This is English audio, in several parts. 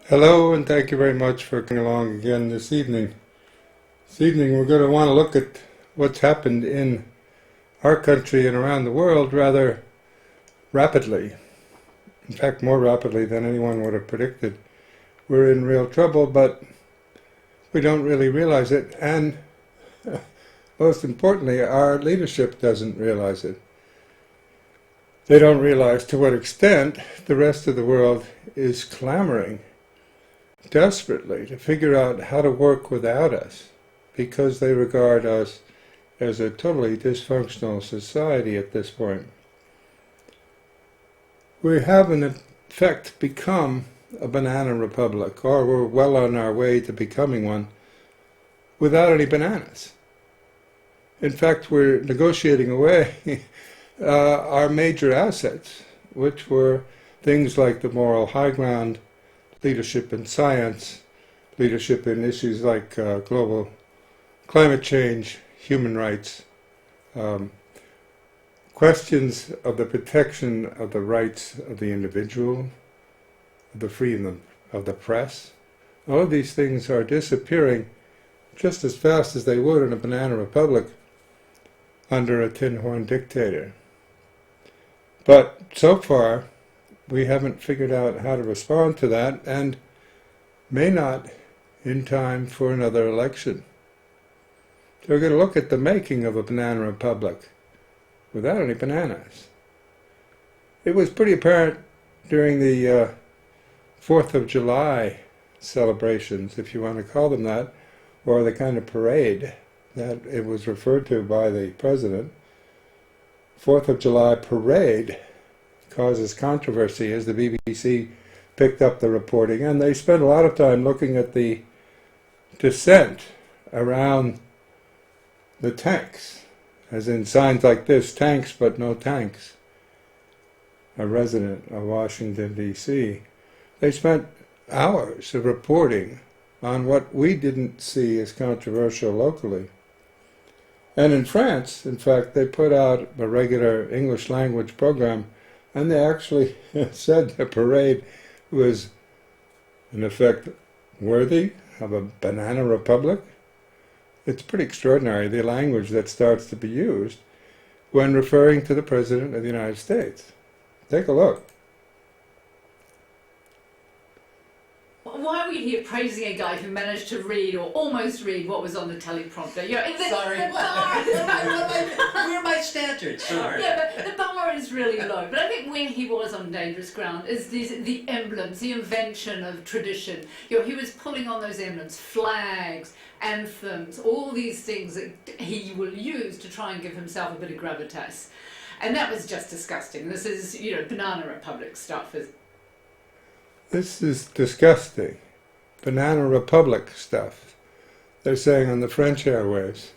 Hello, and thank you very much for coming along again this evening. This evening we're going to want to look at what's happened in our country and around the world rather rapidly. In fact, more rapidly than anyone would have predicted. We're in real trouble, but we don't really realize it, and most importantly, our leadership doesn't realize it. They don't realize to what extent the rest of the world is clamoring desperately to figure out how to work without us, because they regard us as a totally dysfunctional society at this point. We have in effect become a banana republic, or we're well on our way to becoming one, without any bananas. In fact, we're negotiating away our major assets, which were things like the moral high ground, leadership in science, leadership in issues like global climate change, human rights, questions of the protection of the rights of the individual, the freedom of the press. All of these things are disappearing just as fast as they would in a banana republic under a tin horn dictator. But so far, we haven't figured out how to respond to that, and may not in time for another election. So we're going to look at the making of a banana republic without any bananas. It was pretty apparent during the 4th of July celebrations, if you want to call them that, or the kind of parade that it was referred to by the president. 4th of July parade causes controversy as the BBC picked up the reporting, and they spent a lot of time looking at the dissent around the tanks, as in signs like this, tanks but no tanks. A resident of Washington, D.C. They spent hours of reporting on what we didn't see as controversial locally. And in France, in fact, they put out a regular English language program, and they actually said the parade was, in effect, worthy of a banana republic. It's pretty extraordinary, the language that starts to be used when referring to the President of the United States. Take a look. Why are we here praising a guy who managed to read or almost read what was on the teleprompter? Sorry. The bar Where are my standards? Sorry. Yeah, but the bar is really low. But I think where he was on dangerous ground is the emblems, the invention of tradition. He was pulling on those emblems, flags, anthems, all these things that he will use to try and give himself a bit of gravitas. And that was just disgusting. This is, Banana Republic stuff. This is disgusting. Banana Republic stuff. They're saying on the French airwaves,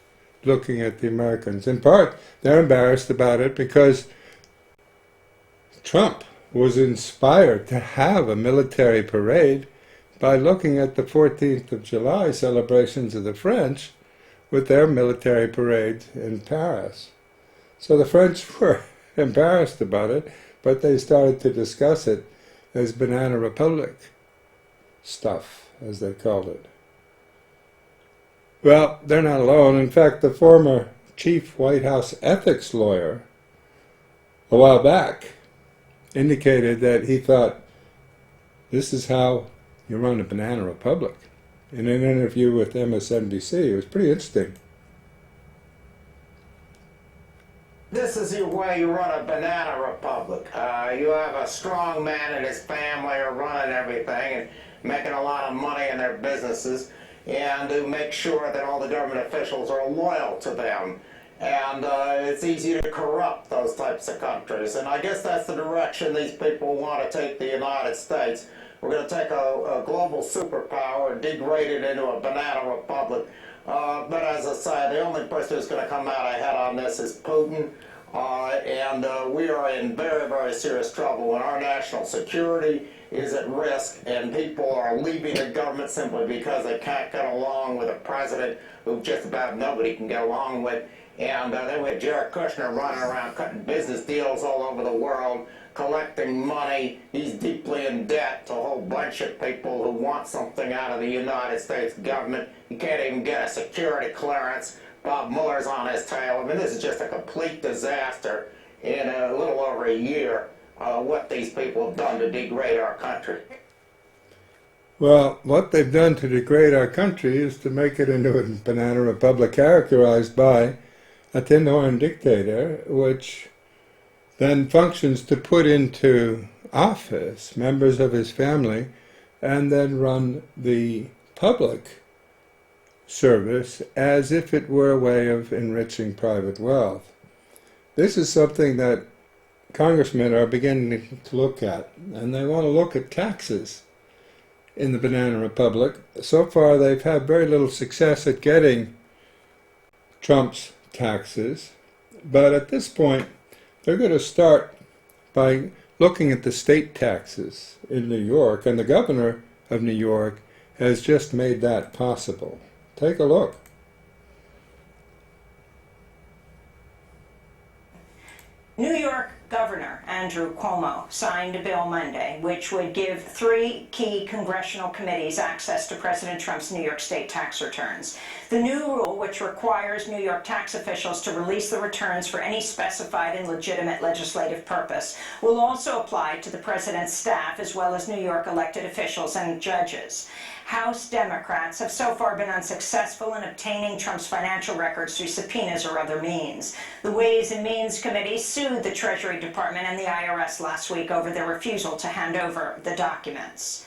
looking at the Americans. In part, they're embarrassed about it because Trump was inspired to have a military parade by looking at the 14th of July celebrations of the French with their military parade in Paris. So the French were embarrassed about it, but they started to discuss it as Banana Republic stuff, as they called it. Well, they're not alone. In fact, the former chief White House ethics lawyer, a while back, indicated that he thought this is how you run a Banana Republic. In an interview with MSNBC, it was pretty interesting. This is your way you run a banana republic. You have a strong man and his family are running everything and making a lot of money in their businesses, and to make sure that all the government officials are loyal to them. And it's easy to corrupt those types of countries. And I guess that's the direction these people want to take the United States. We're going to take a global superpower and degrade it into a banana republic. But as I say, the only person who's going to come out ahead on this is Putin. And we are in very, very serious trouble, and our national security is at risk, and people are leaving the government simply because they can't get along with a president who just about nobody can get along with. And then we had Jared Kushner running around cutting business deals all over the world, collecting money. He's deeply in debt to a whole bunch of people who want something out of the United States government. He can't even get a security clearance. Bob Mueller's on his tail. I mean, this is just a complete disaster in a little over a year, what these people have done to degrade our country. Well, what they've done to degrade our country is to make it into a banana republic characterized by a tin horn dictator, which then functions to put into office members of his family and then run the public service as if it were a way of enriching private wealth. This is something that congressmen are beginning to look at, and they want to look at taxes in the banana republic. So far they've had very little success at getting Trump's taxes, but at this point they're going to start by looking at the state taxes in New York, and the governor of New York has just made that possible. Take a look. New York Governor Andrew Cuomo signed a bill Monday which would give 3 key congressional committees access to President Trump's New York State tax returns. The new rule, which requires New York tax officials to release the returns for any specified and legitimate legislative purpose, will also apply to the president's staff as well as New York elected officials and judges. House Democrats have so far been unsuccessful in obtaining Trump's financial records through subpoenas or other means. The Ways and Means Committee sued the Treasury Department and the IRS last week over their refusal to hand over the documents.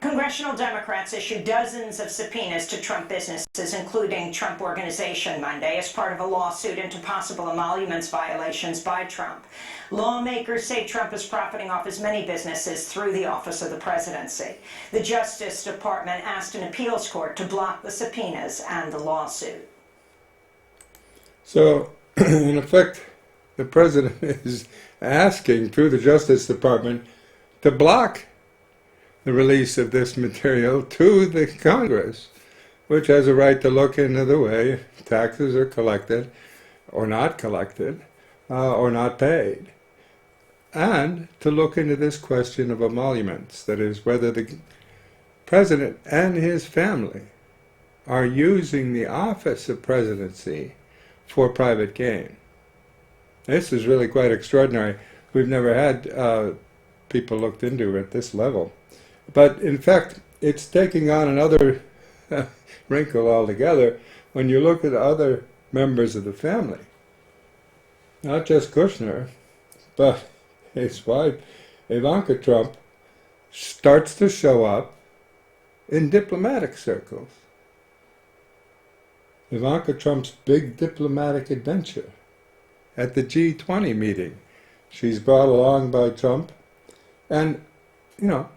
Congressional Democrats issued dozens of subpoenas to Trump businesses, including Trump Organization, Monday, as part of a lawsuit into possible emoluments violations by Trump. Lawmakers say Trump is profiting off his many businesses through the Office of the Presidency. The Justice Department asked an appeals court to block the subpoenas and the lawsuit. So, in effect, the president is asking through the Justice Department to block the release of this material to the Congress, which has a right to look into the way taxes are collected or not collected or not paid, and to look into this question of emoluments, that is, whether the president and his family are using the office of presidency for private gain. This is really quite extraordinary. We've never had people looked into at this level. But in fact, it's taking on another wrinkle altogether when you look at other members of the family. Not just Kushner, but his wife, Ivanka Trump, starts to show up in diplomatic circles. Ivanka Trump's big diplomatic adventure at the G20 meeting. She's brought along by Trump, and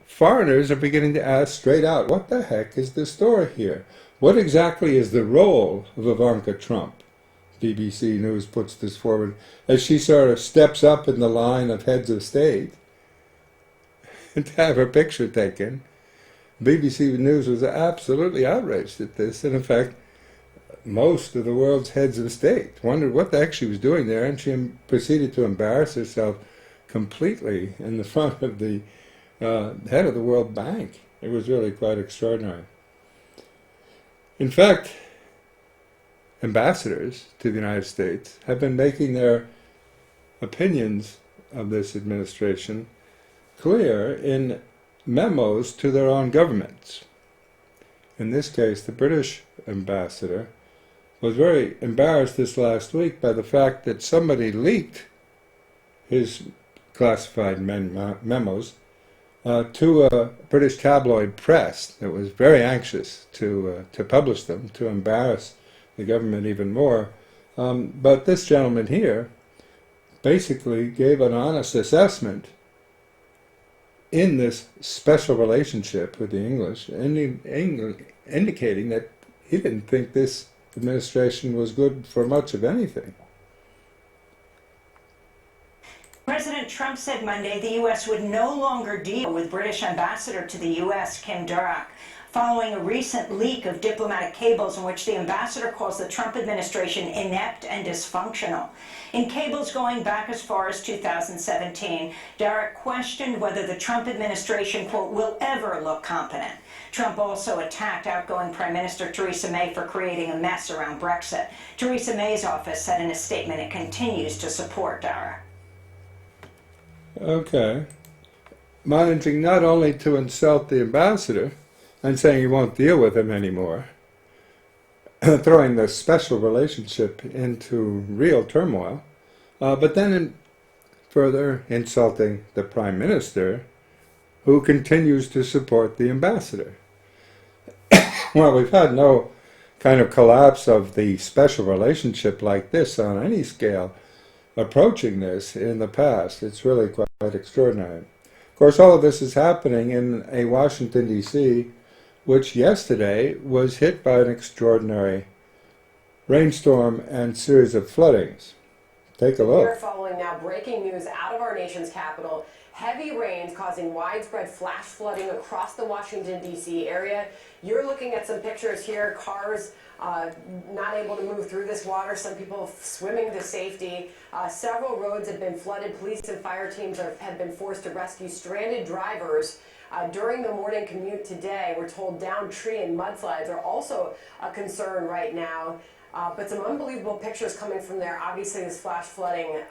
foreigners are beginning to ask straight out, what the heck is the story here? What exactly is the role of Ivanka Trump? BBC News puts this forward as she sort of steps up in the line of heads of state to have her picture taken. BBC News was absolutely outraged at this, and in fact, most of the world's heads of state wondered what the heck she was doing there, and she proceeded to embarrass herself completely in the front of the head of the World Bank. It was really quite extraordinary. In fact, ambassadors to the United States have been making their opinions of this administration clear in memos to their own governments. In this case, the British ambassador was very embarrassed this last week by the fact that somebody leaked his classified memos to a British tabloid press that was very anxious to publish them, to embarrass the government even more. But this gentleman here basically gave an honest assessment in this special relationship with the English, indicating that he didn't think this administration was good for much of anything. President Trump said Monday the U.S. would no longer deal with British ambassador to the U.S., Kim Durock, following a recent leak of diplomatic cables in which the ambassador calls the Trump administration inept and dysfunctional. In cables going back as far as 2017, Dara questioned whether the Trump administration, quote, will ever look competent. Trump also attacked outgoing Prime Minister Theresa May for creating a mess around Brexit. Theresa May's office said in a statement it continues to support Dara. Okay. Managing not only to insult the ambassador and saying he won't deal with him anymore, throwing the special relationship into real turmoil, but then further insulting the Prime Minister, who continues to support the ambassador. Well, we've had no kind of collapse of the special relationship like this on any scale approaching this in the past. It's really quite extraordinary. Of course, all of this is happening in a Washington, D.C., which yesterday was hit by an extraordinary rainstorm and series of floodings. Take a look. We are following now breaking news out of our nation's capital. Heavy rains causing widespread flash flooding across the Washington, D.C. area. You're looking at some pictures here, cars not able to move through this water, some people swimming to safety. Several roads have been flooded. Police and fire teams have been forced to rescue stranded drivers. During the morning commute today, we're told downed tree and mudslides are also a concern right now. But some unbelievable pictures coming from there. Obviously, this flash flooding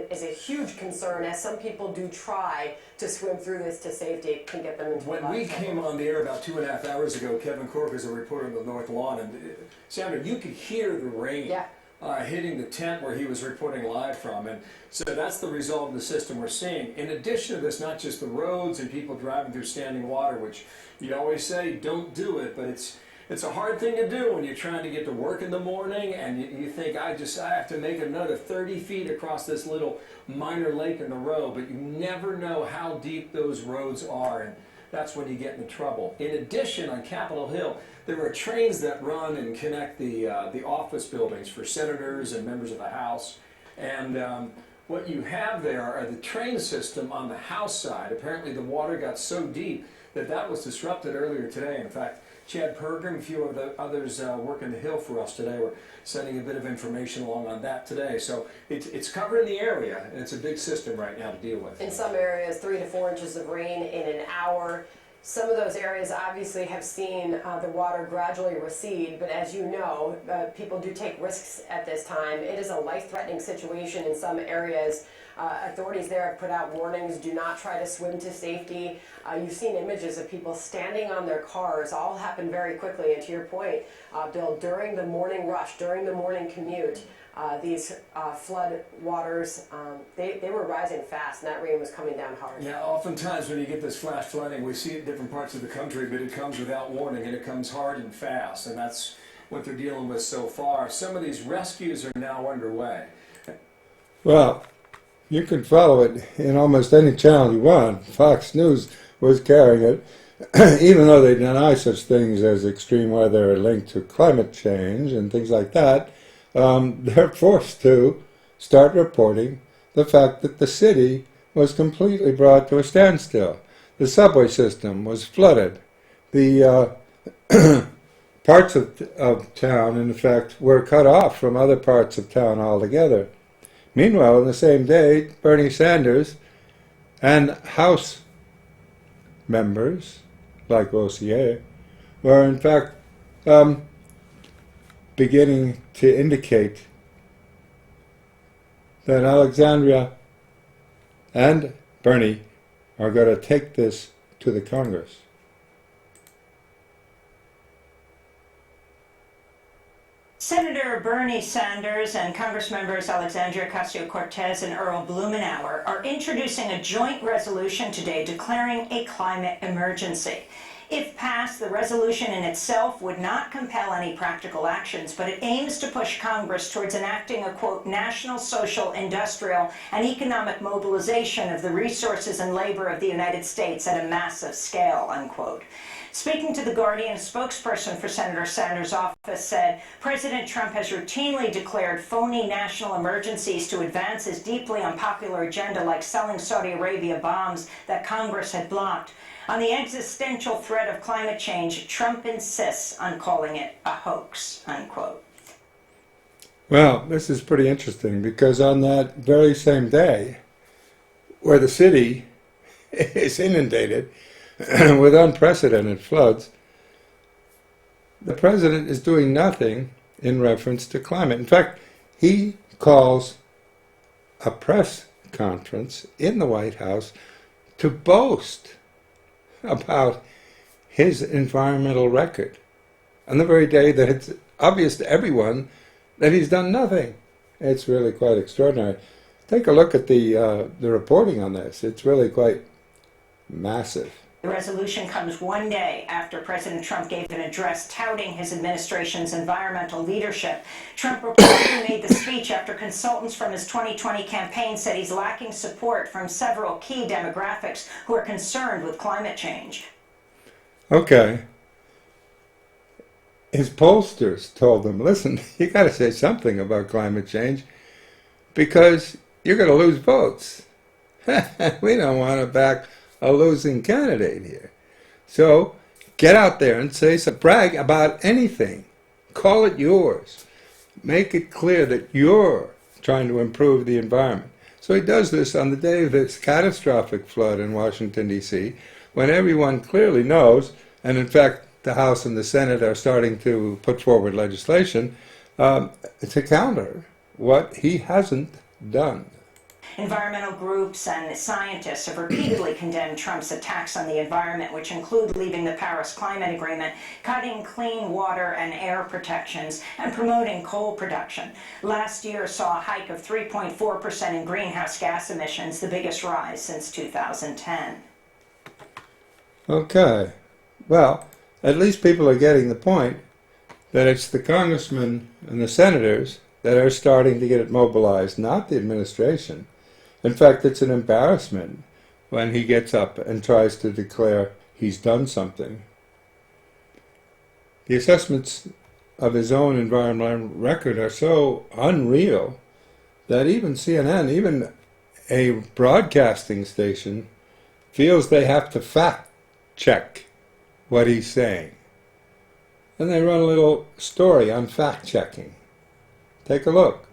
is a huge concern, as some people do try to swim through this to safety. It can get them into When we came on the air about 2.5 hours ago, Kevin Cork is a reporter on the North Lawn, and Sandra, you could hear the rain hitting the tent where he was reporting live from, and so that's the result of the system we're seeing. In addition to this, not just the roads and people driving through standing water, which you always say don't do it, but it's a hard thing to do when you're trying to get to work in the morning and you think, I have to make another 30 feet across this little minor lake in the road, but you never know how deep those roads are, and that's when you get into trouble. In addition, on Capitol Hill, there are trains that run and connect the office buildings for senators and members of the House, and what you have there are the train system on the House side. Apparently the water got so deep that was disrupted earlier today. In fact, Chad Pergram, a few of the others working the Hill for us today, were sending a bit of information along on that today. So it's covering the area, and it's a big system right now to deal with. In some areas, 3 to 4 inches of rain in an hour. Some of those areas obviously have seen the water gradually recede, but as you know, people do take risks at this time. It is a life-threatening situation in some areas. Authorities there have put out warnings, do not try to swim to safety. You've seen images of people standing on their cars, all happened very quickly. And to your point, Bill, during the morning rush, during the morning commute, these flood waters, they were rising fast, and that rain was coming down hard. Yeah, oftentimes when you get this flash flooding, we see it in different parts of the country, but it comes without warning, and it comes hard and fast, and that's what they're dealing with so far. Some of these rescues are now underway. Well, you can follow it in almost any channel you want. Fox News was carrying it, even though they deny such things as extreme weather linked to climate change and things like that. They're forced to start reporting the fact that the city was completely brought to a standstill. The subway system was flooded. The parts of town, in fact, were cut off from other parts of town altogether. Meanwhile, on the same day, Bernie Sanders and House members, like Rossier, were in fact beginning to indicate that Alexandria and Bernie are going to take this to the Congress. Senator Bernie Sanders and Congress members Alexandria Ocasio-Cortez and Earl Blumenauer are introducing a joint resolution today declaring a climate emergency. If passed, the resolution in itself would not compel any practical actions, but it aims to push Congress towards enacting a, quote, national, social, industrial, and economic mobilization of the resources and labor of the United States at a massive scale, unquote. Speaking to The Guardian, a spokesperson for Senator Sanders' office said President Trump has routinely declared phony national emergencies to advance his deeply unpopular agenda, like selling Saudi Arabia bombs that Congress had blocked. On the existential threat of climate change, Trump insists on calling it a hoax, unquote. Well, this is pretty interesting because on that very same day, where the city is inundated with unprecedented floods, the president is doing nothing in reference to climate. In fact, he calls a press conference in the White House to boast about his environmental record on the very day that it's obvious to everyone that he's done nothing. It's really quite extraordinary. Take a look at the reporting on this. It's really quite massive. The resolution comes one day after President Trump gave an address touting his administration's environmental leadership. Trump reportedly made the speech after consultants from his 2020 campaign said he's lacking support from several key demographics who are concerned with climate change. Okay. His pollsters told him, listen, you got to say something about climate change because you're going to lose votes. We don't want to back a losing candidate here. So get out there and say some, brag about anything. Call it yours. Make it clear that you're trying to improve the environment. So he does this on the day of this catastrophic flood in Washington, D.C., when everyone clearly knows, and in fact the House and the Senate are starting to put forward legislation to counter what he hasn't done. Environmental groups and scientists have repeatedly condemned Trump's attacks on the environment, which include leaving the Paris Climate Agreement, cutting clean water and air protections, and promoting coal production. Last year saw a hike of 3.4% in greenhouse gas emissions, the biggest rise since 2010. Okay. Well, at least people are getting the point that it's the congressmen and the senators that are starting to get it mobilized, not the administration. In fact, it's an embarrassment when he gets up and tries to declare he's done something. The assessments of his own environmental record are so unreal that even CNN, even a broadcasting station, feels they have to fact check what he's saying. And they run a little story on fact checking. Take a look.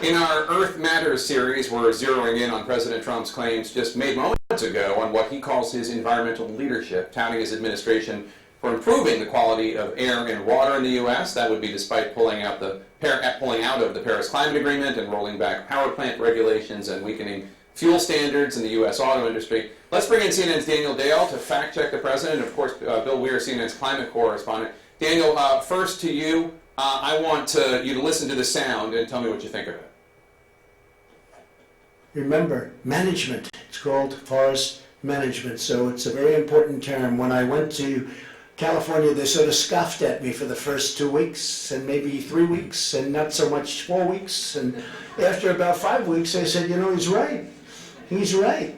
In our Earth Matters series, we're zeroing in on President Trump's claims just made moments ago on what he calls his environmental leadership, touting his administration for improving the quality of air and water in the U.S. That would be despite pulling out of the Paris Climate Agreement and rolling back power plant regulations and weakening fuel standards in the U.S. auto industry. Let's bring in CNN's Daniel Dale to fact-check the president. Of course, Bill Weir, CNN's climate correspondent. Daniel, first to you. I want you to listen to the sound and tell me what you think of it. Remember, management. It's called forest management, so it's a very important term. When I went to California, they sort of scoffed at me for the first 2 weeks, and maybe 3 weeks, and not so much 4 weeks. And after about 5 weeks, they said, you know, he's right. He's right.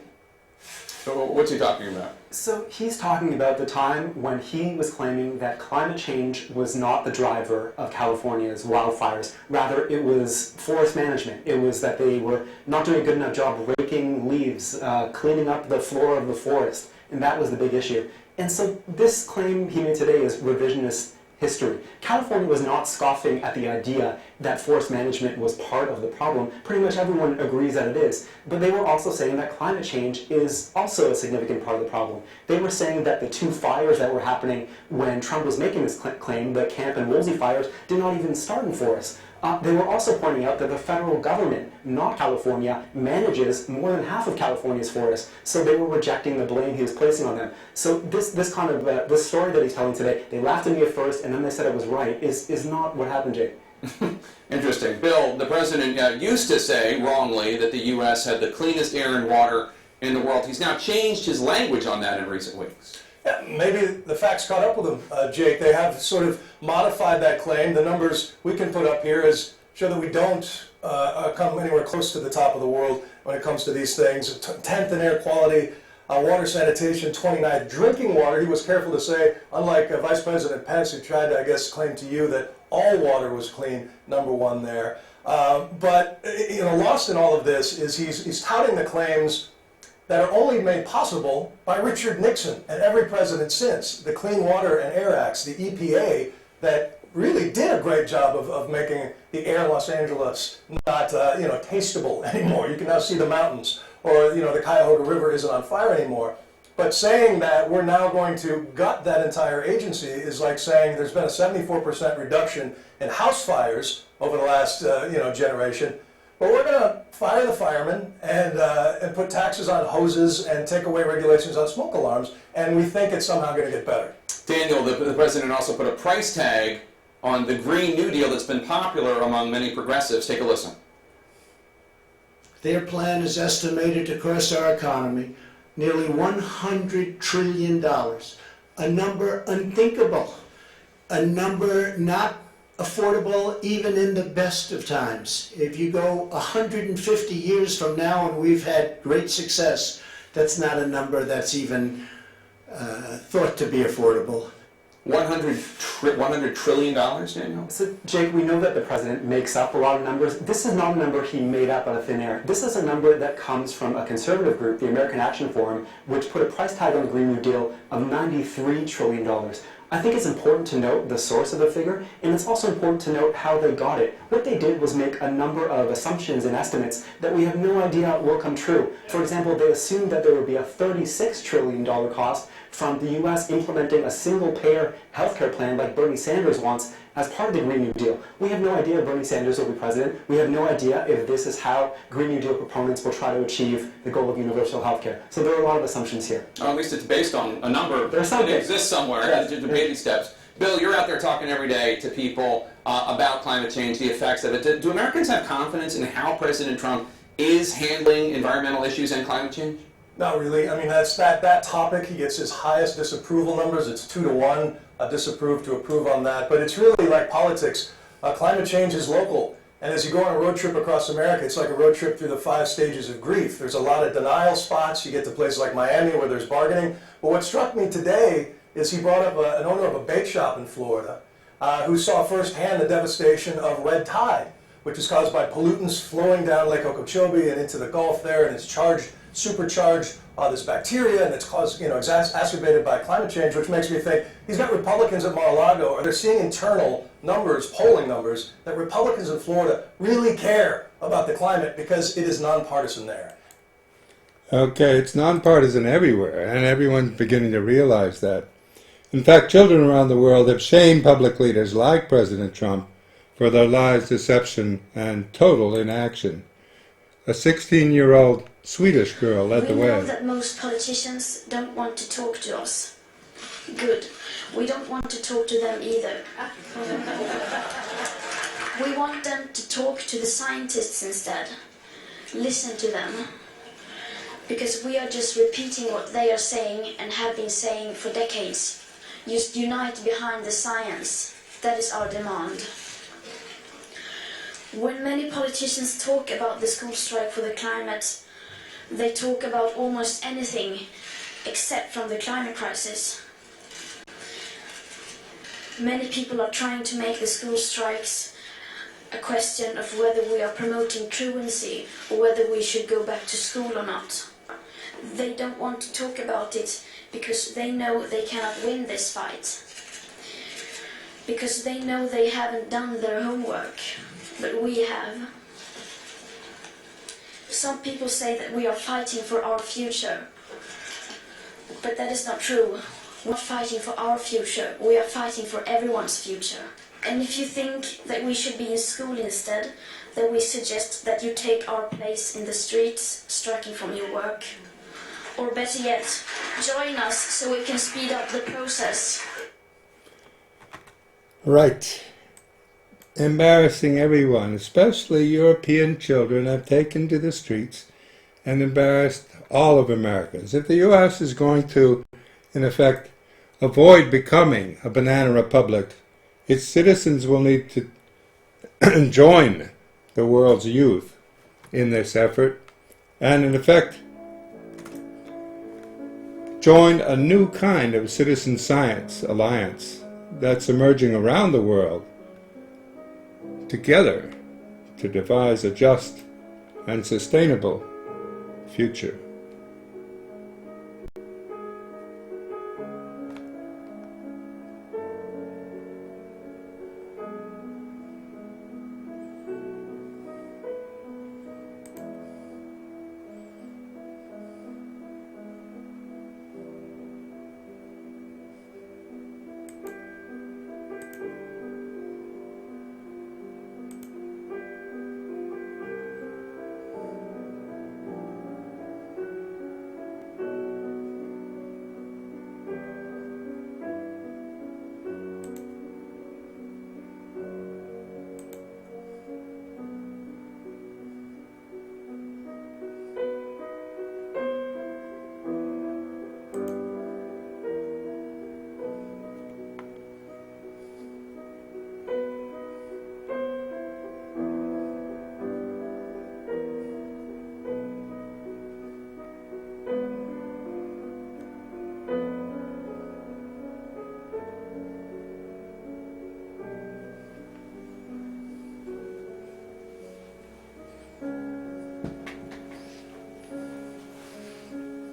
So what's he talking about? So he's talking about the time when he was claiming that climate change was not the driver of California's wildfires. Rather, it was forest management. It was that they were not doing a good enough job raking leaves, cleaning up the floor of the forest, and that was the big issue. And so this claim he made today is revisionist history. California was not scoffing at the idea that forest management was part of the problem. Pretty much everyone agrees that it is. But they were also saying that climate change is also a significant part of the problem. They were saying that the 2 fires that were happening when Trump was making this claim, the Camp and Woolsey fires, did not even start in forests. They were also pointing out that the federal government, not California, manages more than half of California's forests. So they were rejecting the blame he was placing on them. So this story that he's telling today, they laughed at me at first and then they said it was right, is not what happened, Jake. Interesting. Bill, the president used to say, wrongly, that the U.S. had the cleanest air and water in the world. He's now changed his language on that in recent weeks. Yeah, maybe the facts caught up with them, Jake. They have sort of modified that claim. The numbers we can put up here show that we don't come anywhere close to the top of the world when it comes to these things. 10th in air quality, water sanitation, 29th. Drinking water, he was careful to say, unlike Vice President Pence, who tried to, I guess, claim to you that all water was clean, number 1 there. But lost in all of this is he's touting the claims that are only made possible by Richard Nixon and every president since. The Clean Water and Air Acts, the EPA, that really did a great job of making the air in Los Angeles not tasteable anymore. You can now see the mountains, or the Cuyahoga River isn't on fire anymore. But saying that we're now going to gut that entire agency is like saying there's been a 74% reduction in house fires over the last generation, but we're going to fire the firemen and put taxes on hoses and take away regulations on smoke alarms, and we think it's somehow going to get better. Daniel, the president also put a price tag on the Green New Deal that's been popular among many progressives. Take a listen. Their plan is estimated to cost our economy nearly $100 trillion, a number unthinkable, a number not affordable even in the best of times. If you go 150 years from now and we've had great success, that's not a number that's even thought to be affordable. $100 trillion, Daniel? So, Jake, we know that the president makes up a lot of numbers. This is not a number he made up out of thin air. This is a number that comes from a conservative group, the American Action Forum, which put a price tag on the Green New Deal of $93 trillion. I think it's important to note the source of the figure, and it's also important to note how they got it. What they did was make a number of assumptions and estimates that we have no idea will come true. For example, they assumed that there would be a $36 trillion cost from the U.S. implementing a single-payer healthcare plan like Bernie Sanders wants as part of the Green New Deal. We have no idea if Bernie Sanders will be president. We have no idea if this is how Green New Deal proponents will try to achieve the goal of universal healthcare. So there are a lot of assumptions here. Or at least it's based on a number that exists somewhere, yes. The baby steps. Bill, you're out there talking every day to people about climate change, the effects of it. Do Americans have confidence in how President Trump is handling environmental issues and climate change? Not really. I mean, that's that topic. He gets his highest disapproval numbers. It's 2-to-1 disapprove to approve on that. But it's really like politics. Climate change is local. And as you go on a road trip across America, it's like a road trip through the 5 stages of grief. There's a lot of denial spots. You get to places like Miami where there's bargaining. But what struck me today is he brought up an owner of a bake shop in Florida who saw firsthand the devastation of red tide, which is caused by pollutants flowing down Lake Okeechobee and into the Gulf there, and it's supercharged this bacteria, and it's caused, exacerbated by climate change, which makes me think he's got Republicans at Mar-a-Lago, and they're seeing internal numbers, polling numbers, that Republicans in Florida really care about the climate because it is nonpartisan there. Okay, it's nonpartisan everywhere, and everyone's beginning to realize that. In fact, children around the world have shamed public leaders like President Trump for their lies, deception, and total inaction. A 16-year-old Swedish girl led the way. We know that most politicians don't want to talk to us. Good. We don't want to talk to them either. We want them to talk to the scientists instead. Listen to them. Because we are just repeating what they are saying and have been saying for decades. Just unite behind the science. That is our demand. When many politicians talk about the school strike for the climate, they talk about almost anything except from the climate crisis. Many people are trying to make the school strikes a question of whether we are promoting truancy or whether we should go back to school or not. They don't want to talk about it because they know they cannot win this fight. Because they know they haven't done their homework, but we have. Some people say that we are fighting for our future, but that is not true. We're not fighting for our future, we are fighting for everyone's future. And if you think that we should be in school instead, then we suggest that you take our place in the streets, striking from your work. Or better yet, join us so we can speed up the process. Right. Embarrassing everyone, especially European children, have taken to the streets and embarrassed all of Americans. If the U.S. is going to, in effect, avoid becoming a banana republic, its citizens will need to join the world's youth in this effort and, in effect, join a new kind of citizen science alliance that's emerging around the world together to devise a just and sustainable future.